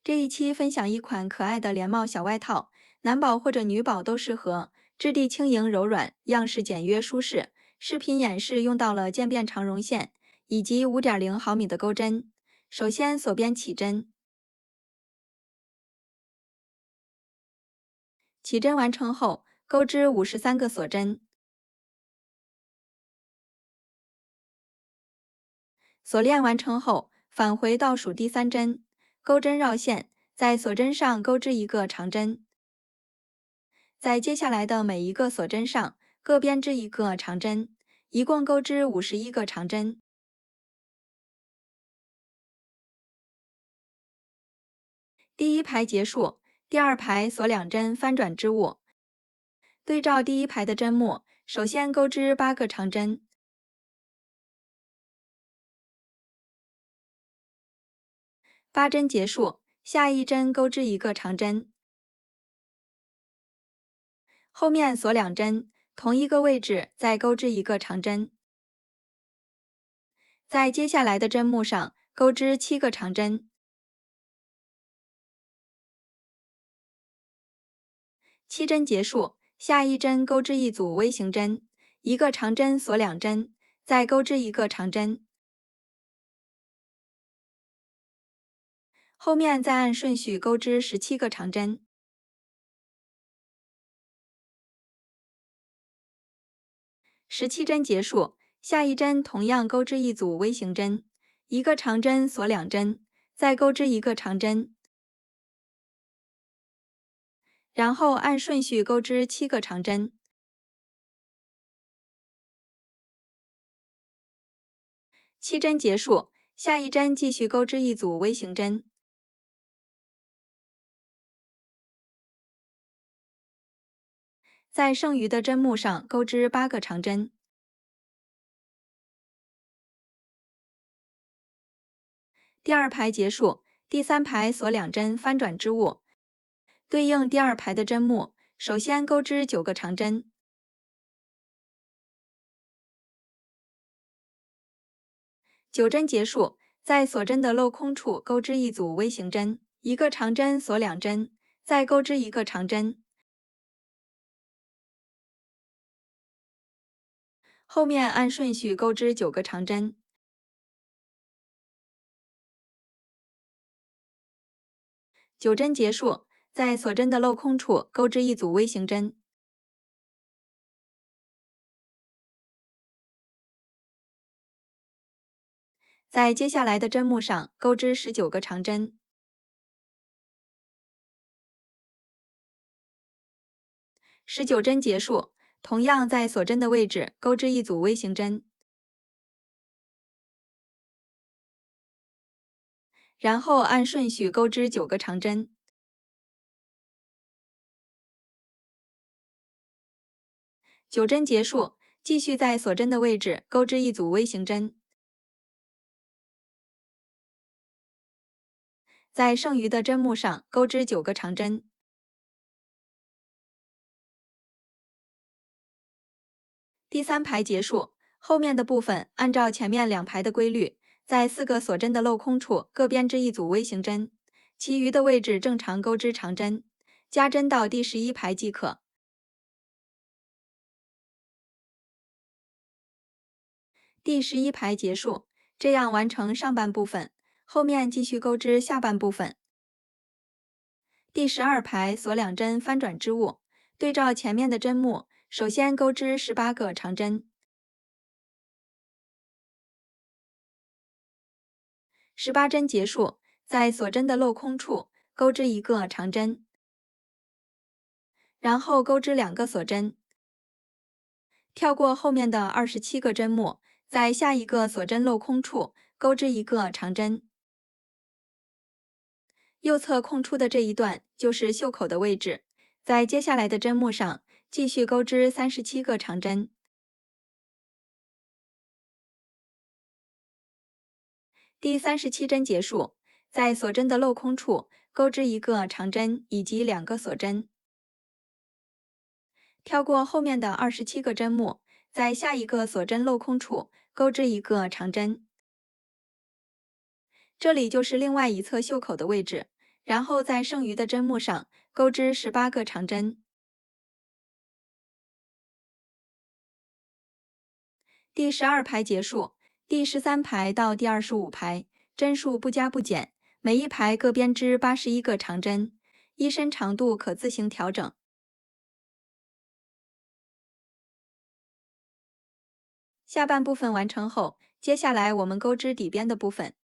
这一期分享一款可爱的连帽小外套，男宝或者女宝都适合，质地轻盈柔软，样式简约舒适。视频演示用到了渐变长绒线以及5.0毫米的钩针。首先锁边起针，起针完成后，钩织53个锁针。锁链完成后，返回倒数第3针，钩针绕线，在锁针上钩织一个长针。在接下来的每一个锁针上各编织一个长针，一共钩织51个长针。第一排结束，第二排锁2针翻转织物，对照第一排的针目，首先钩织8个长针。8针结束，下一针钩织一个长针，后面锁2针，同一个位置再钩织一个长针。在接下来的针目上钩织7个长针。7针结束，下一针钩织一组微型针，一个长针锁2针，再钩织一个长针。后面再按顺序钩织17个长针。17针结束，下一针同样钩织一组微型针，一个长针锁2针，再钩织一个长针，然后按顺序钩织7个长针。7针结束，下一针继续钩织一组微型针，在剩余的针目上钩织8个长针。第二排结束，第三排锁2针翻转织物，对应第二排的针目，首先钩织9个长针。9针结束，在锁针的镂空处钩织一组微型针，一个长针锁2针，再钩织一个长针。后面按顺序钩织9个长针。9针结束，在锁针的镂空处钩织一组微型针，在接下来的针目上钩织19个长针。19针结束，同样在锁针的位置钩织一组微型针，然后按顺序钩织9个长针。9针结束，继续在锁针的位置钩织一组微型针，在剩余的针目上钩织9个长针。第三排结束，后面的部分按照前面2排的规律，在4个锁针的镂空处各编织一组微型针，其余的位置正常钩织长针，加针到第11排即可。第11排结束，这样完成上半部分，后面继续钩织下半部分。第12排锁2针翻转织物，对照前面的针目，首先钩织18个长针。18针结束，在锁针的镂空处钩织一个长针，然后钩织2个锁针，跳过后面的27个针目，在下一个锁针镂空处钩织一个长针。右侧空出的这一段就是袖口的位置，在接下来的针目上继续钩织37个长针。第37针结束，在锁针的镂空处钩织一个长针以及2个锁针，跳过后面的27个针目，在下一个锁针镂空处钩织一个长针。这里就是另外一侧袖口的位置，然后在剩余的针目上钩织18个长针。第12排结束，第13排到第25排，针数不加不减，每一排各编织81个长针，衣身长度可自行调整。下半部分完成后，接下来我们钩织底边的部分。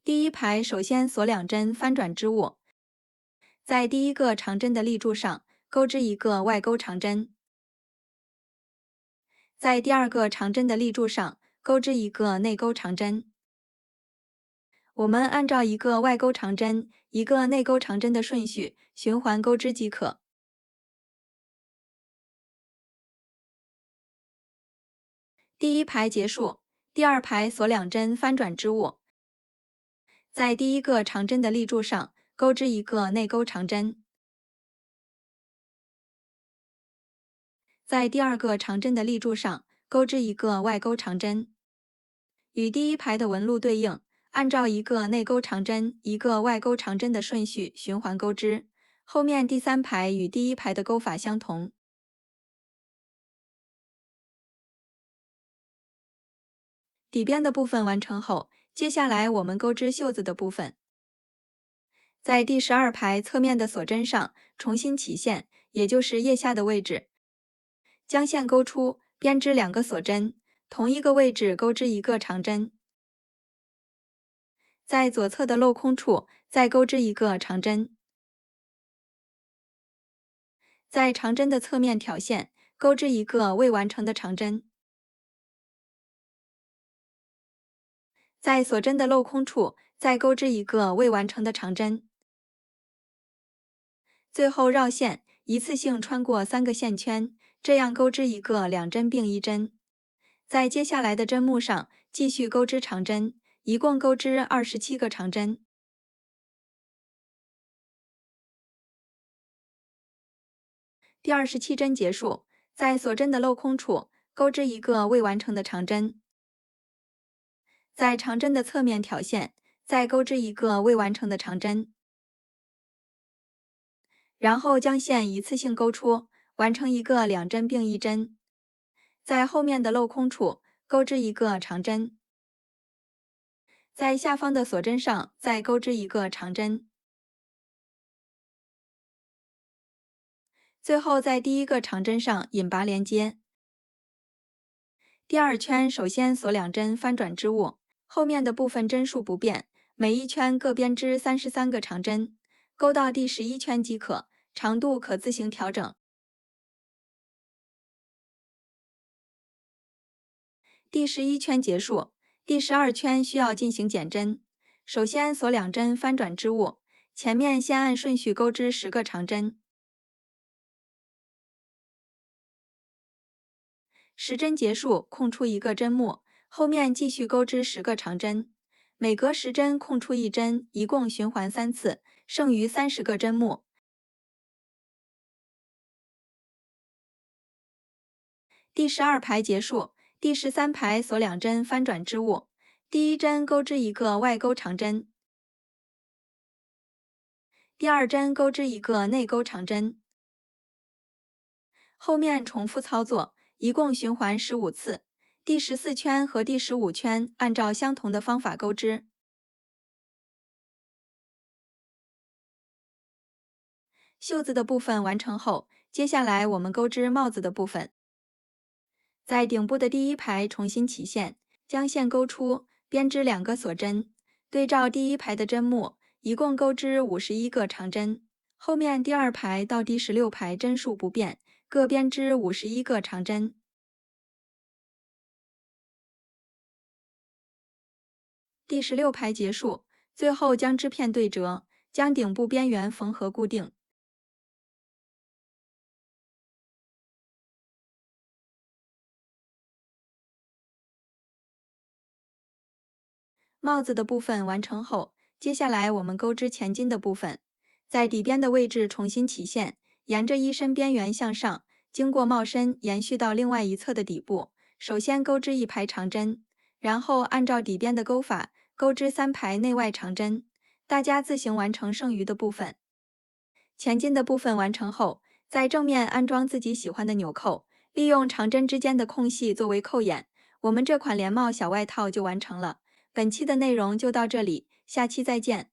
第一排首先锁2针翻转织物，在第一个长针的立柱上钩织一个外钩长针，在第二个长针的立柱上钩织一个内钩长针。我们按照一个外钩长针、一个内钩长针的顺序循环钩织即可。第一排结束，第二排锁2针翻转织物，在第一个长针的立柱上钩织一个内钩长针，在第二个长针的立柱上钩织一个外钩长针，与第一排的纹路对应，按照一个内钩长针、一个外钩长针的顺序循环钩织。后面第3排与第一排的钩法相同。底边的部分完成后，接下来我们钩织袖子的部分。在第12排侧面的锁针上重新起线，也就是腋下的位置，将线钩出，编织2个锁针，同一个位置钩织一个长针。在左侧的镂空处再钩织一个长针，在长针的侧面挑线钩织一个未完成的长针。在锁针的镂空处再钩织一个未完成的长针，最后绕线，一次性穿过3个线圈，这样钩织一个2针并1针。在接下来的针目上继续钩织长针，一共钩织27个长针。第27针结束，在锁针的镂空处钩织一个未完成的长针。在长针的侧面挑线，再钩织一个未完成的长针，然后将线一次性钩出，完成一个2针并1针。在后面的镂空处钩织一个长针，在下方的锁针上再钩织一个长针，最后在第一个长针上引拔连接。第2圈首先锁2针翻转织物，后面的部分针数不变，每一圈各编织33个长针，钩到第11圈即可，长度可自行调整。第11圈结束，第12圈需要进行减针。首先锁2针翻转织物，前面先按顺序钩织10个长针，10针结束，空出一个针目，后面继续钩织10个长针，每隔10针空出1针，一共循环3次，剩余30个针目。第12排结束，第13排锁2针翻转织物，第1针钩织一个外钩长针，第2针钩织一个内钩长针，后面重复操作，一共循环15次。第14圈和第15圈按照相同的方法钩织。袖子的部分完成后，接下来我们钩织帽子的部分。在顶部的第1排重新起线，将线钩出，编织2个锁针，对照第1排的针目，一共钩织51个长针。后面第2排到第16排针数不变，各编织51个长针。第16排结束，最后将织片对折，将顶部边缘缝合固定。帽子的部分完成后，接下来我们钩织前襟的部分，在底边的位置重新起线，沿着衣身边缘向上，经过帽身延续到另外一侧的底部。首先钩织1排长针，然后按照底边的钩法钩织3排内外长针，大家自行完成剩余的部分。前进的部分完成后，在正面安装自己喜欢的纽扣，利用长针之间的空隙作为扣眼，我们这款连帽小外套就完成了。本期的内容就到这里，下期再见。